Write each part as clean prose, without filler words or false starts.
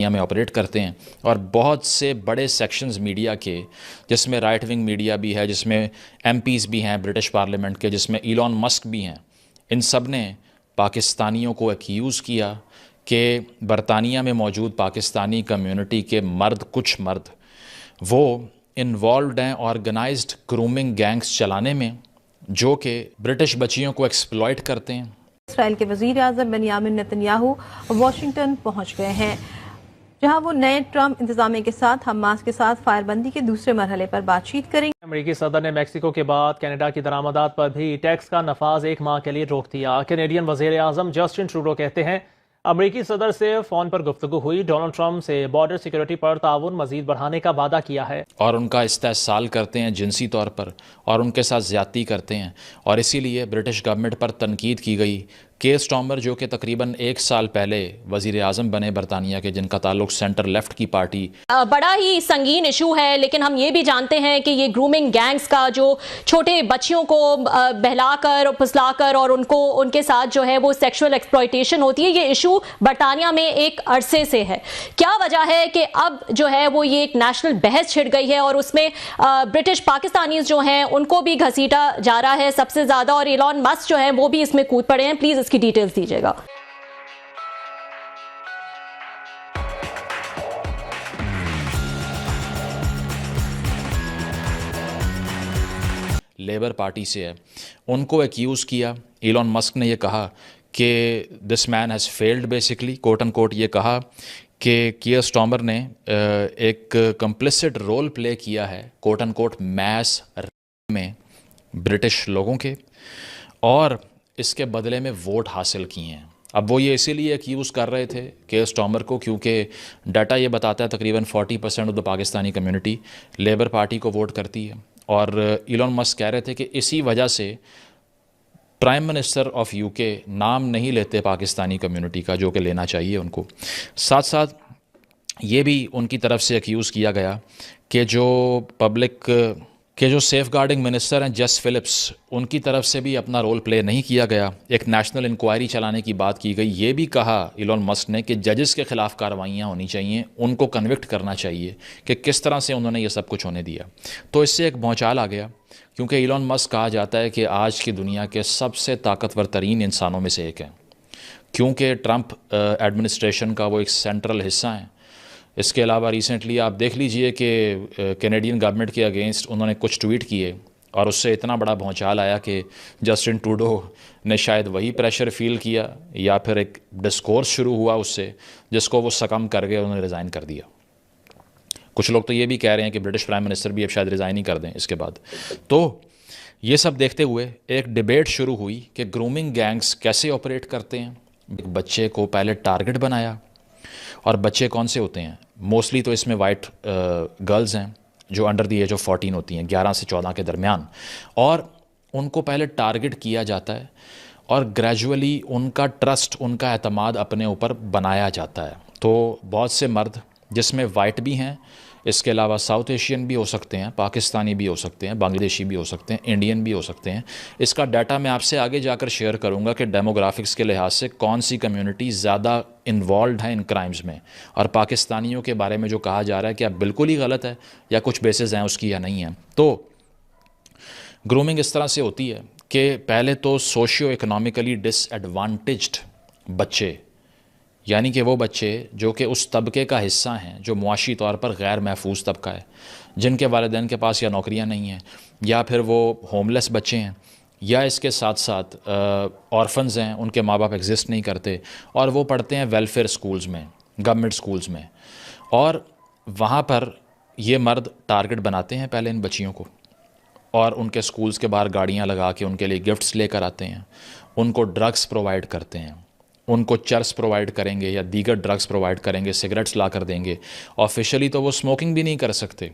میں آپریٹ کرتے ہیں، اور بہت سے بڑے سیکشنز میڈیا کے، جس میں رائٹ ونگ میڈیا بھی ہے، جس میں ایم پیز بھی ہیں برٹش پارلیمنٹ کے، جس میں ایلون مسک بھی ہیں، ان سب نے پاکستانیوں کو ایکیوز کیا کہ برطانیہ میں موجود پاکستانی کمیونٹی کے کچھ مرد وہ انوالوڈ ہیں آرگنائزڈ گرومنگ گینگز چلانے میں، جو کہ برٹش بچیوں کو ایکسپلائٹ کرتے ہیں۔ اسرائیل کے وزیر اعظم بنیامن نیتن یاہو واشنگٹن پہنچ گئے ہیں، جہاں وہ نئے ٹرمپ انتظامیہ کے ساتھ حماس کے ساتھ فائر بندی کے دوسرے مرحلے پر بات چیت کریں گے۔ امریکی صدر نے میکسیکو کے بعد کینیڈا کی درآمدات پر بھی ٹیکس کا نفاذ 1 ماہ کے لیے روک دیا۔ کینیڈین وزیر اعظم جسٹن ٹروڈو کہتے ہیں امریکی صدر سے فون پر گفتگو ہوئی، ڈونلڈ ٹرمپ سے بارڈر سیکورٹی پر تعاون مزید بڑھانے کا وعدہ کیا ہے، اور ان کا استحصال کرتے ہیں جنسی طور پر، اور ان کے ساتھ زیادتی کرتے ہیں، اور اسی لیے برٹش گورنمنٹ پر تنقید کی گئی۔ کیئر سٹارمر جو کہ تقریباً 1 سال پہلے وزیر اعظم بنے برطانیہ کے، جن کا تعلق سینٹر لیفٹ کی پارٹی، بڑا ہی سنگین ایشو ہے، لیکن ہم یہ بھی جانتے ہیں کہ یہ گرومنگ گینگز کا جو چھوٹے بچیوں کو بہلا کر پھسلا کر اور ان کے ساتھ جو ہے وہ سیکشول ایکسپلائٹیشن ہوتی ہے، یہ ایشو برطانیہ میں ایک عرصے سے ہے۔ کیا وجہ ہے کہ اب جو ہے وہ یہ ایک نیشنل بحث چھڑ گئی ہے، اور اس میں برٹش پاکستانیز جو ہیں ان کو بھی گھسیٹا جا رہا ہے سب سے زیادہ، اور ایلون مسک جو ہیں وہ بھی اس میں کود پڑے ہیں؟ پلیز اس کی ڈیٹیلز دیجیے گا۔ لیبر پارٹی سے ہے، ان کو ایکیوز کیا۔ ایلون مسک نے یہ کہا کہ دس مین ہیز فیلڈ بیسکلی، کوٹ ان کوٹ یہ کہا کہ کیئر سٹارمر نے ایک کمپلسٹ رول پلے کیا ہے کوٹ ان کوٹ میس میں برٹش لوگوں کے، اور اس کے بدلے میں ووٹ حاصل کیے ہیں۔ اب وہ یہ اسی لیے ایکیوز کر رہے تھے کیئر سٹارمر کو کیونکہ ڈاٹا یہ بتاتا ہے تقریباً 40% of the Pakistani community labour party کو ووٹ کرتی ہے، اور ایلون مسک کہہ رہے تھے کہ اسی وجہ سے پرائم منسٹر آف یو کے نام نہیں لیتے پاکستانی کمیونٹی کا، جو کہ لینا چاہیے ان کو۔ ساتھ ساتھ یہ بھی ان کی طرف سے ایکیوز کیا گیا کہ جو سیف گارڈنگ منسٹر ہیں جیس فلپس، ان کی طرف سے بھی اپنا رول پلے نہیں کیا گیا۔ ایک نیشنل انکوائری چلانے کی بات کی گئی، یہ بھی کہا ایلون مسک نے کہ ججز کے خلاف کارروائیاں ہونی چاہیے، ان کو کنوکٹ کرنا چاہیے کہ کس طرح سے انہوں نے یہ سب کچھ ہونے دیا۔ تو اس سے ایک بھونچال آ گیا، کیونکہ ایلون مسک کہا جاتا ہے کہ آج کی دنیا کے سب سے طاقتور ترین انسانوں میں سے ایک ہیں، کیونکہ ٹرمپ ایڈمنسٹریشن کا وہ ایک سینٹرل حصہ ہیں۔ اس کے علاوہ ریسنٹلی آپ دیکھ لیجئے کہ کینیڈین گورنمنٹ کے اگینسٹ انہوں نے کچھ ٹویٹ کیے، اور اس سے اتنا بڑا بھونچال آیا کہ جسٹن ٹروڈو نے شاید وہی پریشر فیل کیا، یا پھر ایک ڈسکورس شروع ہوا اس سے، جس کو وہ سکم کر گئے، انہوں نے ریزائن کر دیا۔ کچھ لوگ تو یہ بھی کہہ رہے ہیں کہ برٹش پرائم منسٹر بھی اب شاید ریزائن ہی کر دیں اس کے بعد۔ تو یہ سب دیکھتے ہوئے ایک ڈیبیٹ شروع ہوئی کہ گرومنگ گینگز کیسے آپریٹ کرتے ہیں۔ ایک بچے کو پہلے ٹارگٹ بنایا، اور بچے کون سے ہوتے ہیں؟ موسٹلی تو اس میں وائٹ گرلز ہیں جو انڈر دی ایج آف 14 ہوتی ہیں، 11 سے 14 کے درمیان، اور ان کو پہلے ٹارگٹ کیا جاتا ہے، اور گریجولی ان کا ٹرسٹ، ان کا اعتماد اپنے اوپر بنایا جاتا ہے۔ تو بہت سے مرد، جس میں وائٹ بھی ہیں، اس کے علاوہ ساؤتھ ایشین بھی ہو سکتے ہیں، پاکستانی بھی ہو سکتے ہیں، بنگلہ دیشی بھی ہو سکتے ہیں، انڈین بھی ہو سکتے ہیں۔ اس کا ڈیٹا میں آپ سے آگے جا کر شیئر کروں گا کہ ڈیموگرافکس کے لحاظ سے کون سی کمیونٹی زیادہ انوالوڈ ہیں ان کرائمز میں، اور پاکستانیوں کے بارے میں جو کہا جا رہا ہے کیا بالکل ہی غلط ہے، یا کچھ بیسز ہیں اس کی یا نہیں ہیں۔ تو گرومنگ اس طرح سے ہوتی ہے کہ پہلے تو سوشیو اکنامیکلی ڈس ایڈوانٹیجڈ بچے، یعنی کہ وہ بچے جو کہ اس طبقے کا حصہ ہیں جو معاشی طور پر غیر محفوظ طبقہ ہے، جن کے والدین کے پاس یا نوکریاں نہیں ہیں، یا پھر وہ ہوم لیس بچے ہیں، یا اس کے ساتھ ساتھ آرفنز ہیں، ان کے ماں باپ ایگزسٹ نہیں کرتے، اور وہ پڑھتے ہیں ویلفیئر سکولز میں، گورنمنٹ سکولز میں، اور وہاں پر یہ مرد ٹارگٹ بناتے ہیں پہلے ان بچیوں کو، اور ان کے سکولز کے باہر گاڑیاں لگا کے ان کے لیے گفٹس لے کر آتے ہیں، ان کو ڈرگس پرووائڈ کرتے ہیں، ان کو چرس پرووائڈ کریں گے یا دیگر ڈرگس پرووائڈ کریں گے، سگریٹس لا کر دیں گے، آفیشلی تو وہ اسموکنگ بھی نہیں کر سکتے۔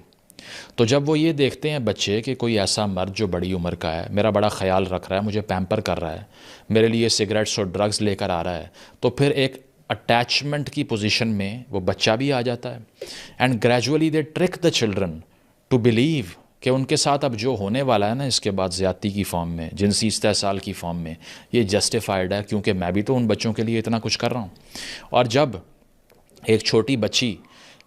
تو جب وہ یہ دیکھتے ہیں بچے کہ کوئی ایسا مرد جو بڑی عمر کا ہے، میرا بڑا خیال رکھ رہا ہے، مجھے پیمپر کر رہا ہے، میرے لیے سگریٹس اور ڈرگز لے کر آ رہا ہے، تو پھر ایک اٹیچمنٹ کی پوزیشن میں وہ بچہ بھی آ جاتا ہے، and gradually they trick the children to believe کہ ان کے ساتھ اب جو ہونے والا ہے نا اس کے بعد زیادتی کی فارم میں، جنسی استحصال کی فارم میں، یہ جسٹیفائڈ ہے، کیونکہ میں بھی تو ان بچوں کے لیے اتنا کچھ کر رہا ہوں۔ اور جب ایک چھوٹی بچی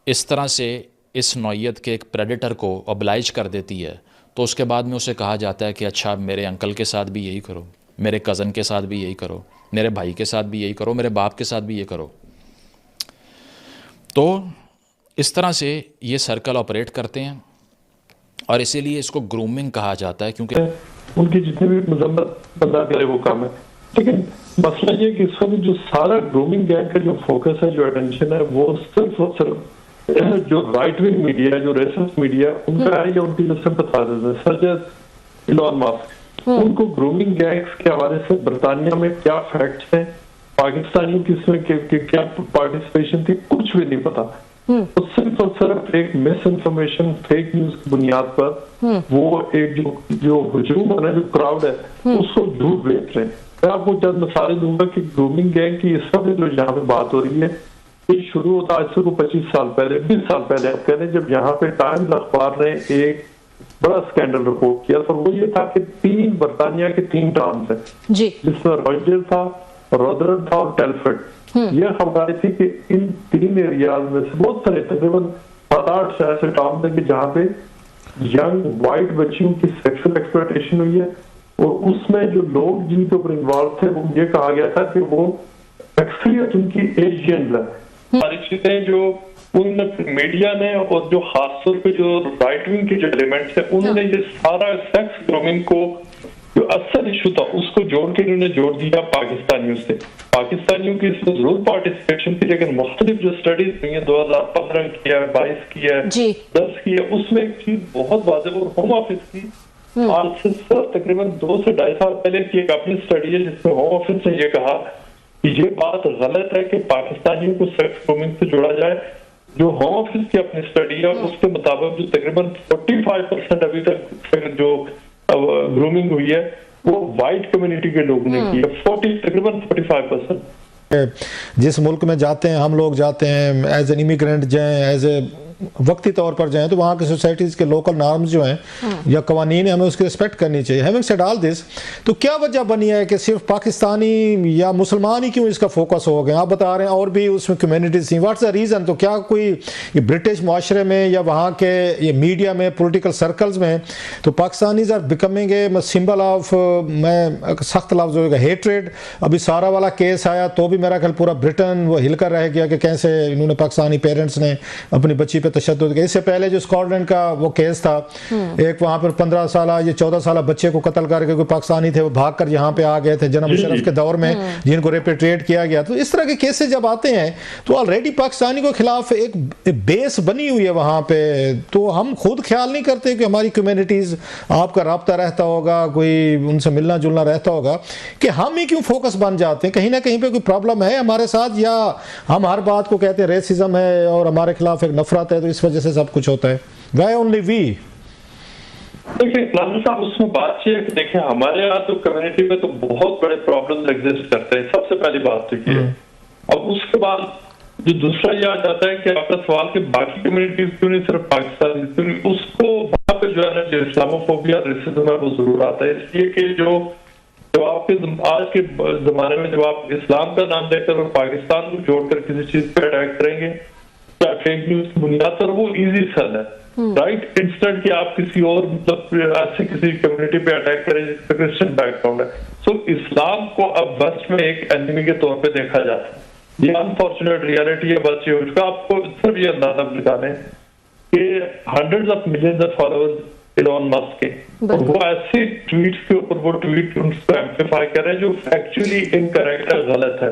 اس طرح سے اس نوعیت کے ایک پریڈیٹر کو oblige کر دیتی ہے تو اس کے بعد میں اسے کہا جاتا ہے کہ اچھا میرے انکل کے ساتھ بھی یہی کرو، میرے کزن کے ساتھ بھی یہی کرو، میرے بھائی کے ساتھ بھی یہی کرو، میرے باپ کے ساتھ بھی یہ کرو. تو اس طرح سے یہ سرکل آپریٹ کرتے ہیں اور اسی لیے اس کو گرومنگ کہا جاتا ہے کیونکہ ان کی جتنی بھی مذمت بندہ کرے وہ کام ہے. لیکن مسئلہ یہ کہ اس وقت جو سارا گرومنگ گینگ کا جو فوکس ہے، جو اٹینشن ہے، وہ صرف اور صرف جو رائٹ ونگ میڈیا ہے، جو ریسسٹ میڈیا ان کا ہے یا ان کی جو سے بتا دیتے ہیں سچ ایز ایلون ماسک. ان کو گرومنگ گینگز کے حوالے سے برطانیہ میں کیا فیکٹس ہیں، پاکستانیوں کی اس میں کیا پارٹیسپیشن تھی، کچھ بھی نہیں پتا. تو صرف اور صرف ایک مس انفارمیشن، فیک نیوز کی بنیاد پر وہ ایک جو ہجوم ہے نا، جو کراؤڈ ہے اس کو جھوٹ بیچ رہے ہیں. میں آپ کو چند مثالیں دوں گا کہ گرومنگ گینگ کی اس وقت جو یہاں پہ بات ہو رہی ہے یہ شروع ہوتا آج سے 25 سال پہلے، 20 سال پہلے آپ کہہ رہے ہیں، جب یہاں پہ ٹائمز اخبار نے ایک بڑا اسکینڈل رپورٹ کیا. اور وہ یہ تھا کہ برطانیہ کے 3 ٹاؤنز ہیں جس میں راجر تھا، رودرن تھا اور ٹیلفرڈ. یہ خبر آئی تھی کہ ان 3 ایریاز میں سے بہت سارے تقریباً 7-8 ایسے ٹاؤن ہیں کہ جہاں پہ ینگ وائٹ بچیوں کی سیکشل ایکسپلائٹیشن ہوئی ہے. اور اس میں جو لوگ جن کے اوپر انوالو تھے وہ یہ کہا گیا تھا کہ وہ ایکثریت ان کی ایشینز ہیں. ساری چیزیں جو ان میڈیا نے اور جو خاص طور پہ جو رائٹ ونگ کے جو ایلیمنٹس ہیں انہوں نے یہ سارا سیکس گرومنگ کو جو اصل ایشو تھا اس کو جوڑ کے انہوں نے جوڑ دیا پاکستانیوں سے. پاکستانیوں کی اس میں ضرور پارٹیسپیشن تھی لیکن مختلف جو اسٹڈیز ہوئی ہیں 2015 کی ہے، 22 کی ہے، 10 کی ہے، اس میں ایک چیز بہت واضح اور ہوم آفس کی آج سے تقریباً 2 سے 2.5 سال پہلے کی ایک اپنی اسٹڈی ہے جس میں ہوم آفس نے یہ کہا کہ یہ بات غلط ہے کہ پاکستانیوں کو سیکس گرومنگ سے جوڑا جائے. جو ہوم آفس کی اپنی اسٹڈی ہے اس کے مطابق جو تقریباً 45% ابھی تک جو گرومنگ ہوئی ہے وہ وائٹ کمیونٹی کے لوگوں نے کی ہے، تقریباً 45%. جس ملک میں جاتے ہیں ہم لوگ جاتے ہیں ایز این امیگرینٹ جائیں، ایز اے وقتی طور پر جائیں تو وہاں کے سوسائٹیز کے لوکل نارمز جو ہیں یا قوانین ہیں ہمیں اس کی رسپیکٹ کرنی چاہیے. ہیونگ سیڈ آل دس، تو کیا وجہ بنی ہے کہ صرف پاکستانی یا مسلمان ہی کیوں اس کا فوکس ہو گئے؟ آپ بتا رہے ہیں اور بھی اس میں کمیونٹیز تھیں، واٹس دا ریزن؟ تو کیا کوئی برٹش معاشرے میں یا وہاں کے یہ میڈیا میں پولیٹیکل سرکلز میں تو Pakistanis are becoming a symbol of, میں سخت لفظ ہوگا، ہیٹریڈ. ابھی سارا والا کیس آیا تو بھی میرا خیال پورا برٹن وہ ہل کر رہ گیا کہ کیسے انہوں نے پاکستانی پیرنٹس نے اپنی بچی پہ تشدد کیا. اس سے پہلے جو اسکاٹ لینڈ کا وہ کیس تھا، ایک وہاں پر 15 سالہ یا 14 سالہ بچے کو قتل کر کے کوئی پاکستانی تھے وہ بھاگ کر یہاں پہ آ گئے تھے جناب مشرف کے دور میں جن کو ریپیٹریٹ کیا گیا. تو اس طرح کے کیسز جب آتے ہیں تو آلریڈی پاکستانی کو خلاف ایک بیس بنی ہوئی ہے وہاں پہ. تو ہم خود خیال نہیں کرتے کہ ہماری کمیونٹیز، آپ کا رابطہ رہتا ہوگا، کوئی ان سے ملنا جلنا رہتا ہوگا، کہ ہم ہی کیوں فوکس بن جاتے ہیں؟ کہیں نہ کہیں پہ کوئی پرابلم ہے ہمارے ساتھ، یا ہم ہر بات کو کہتے ہیں ریسزم ہے اور ہمارے خلاف ایک نفرت ہے تو اس وجہ سے سب کچھ ہوتا ہے؟ Why only we? دیکھیں اسلام صاحب اس میں بات یہ ہے کہ دیکھیں ہمارے یہاں تو کمیونٹی میں تو بہت بڑے پرابلم ایگزسٹ کرتے ہیں. سب سے پہلی بات تو یہ ہے. اب اس کے بعد جو دوسرا یہ آ جاتا ہے کہ آپ کا سوال کہ باقی کمیونٹیز کیوں نہیں، صرف پاکستان کیوں نہیں، اس کو وہاں پہ جو ہے نا جو اسلاموفوبیا ریسزم ہے وہ ضرور آتا ہے. اس لیے کہ جو آپ کے آج کے زمانے میں جب آپ اسلام کا نام دے کر اور پاکستان کو جوڑ کر کسی چیز پہ اٹیک کریں گے یا فیک نیوز کی بنیاد پر، وہ ایزی سل ہے رائٹ، انسٹنٹ کہ آپ کسی اور مطلب ایسے کسی کمیونٹی پہ اٹیک کریں جس پہ کرسچن بیک گراؤنڈ ہے. سو اسلام کو اب ویسٹ میں ایک اینیمی کے طور پہ دیکھا جاتا ہے. یہ انفارچونیٹ ریالٹی ہے بس. یہ اس کا آپ کو صرف یہ اندازہ لگانے کہ hundreds of millions of followers Elon Musk کے، اور وہ ایسے ٹویٹس کے اوپر وہ ٹویٹ ان کو ایمپلیفائی کر رہے ہیں جو ایکچولی انکریکٹ ہے، غلط ہے.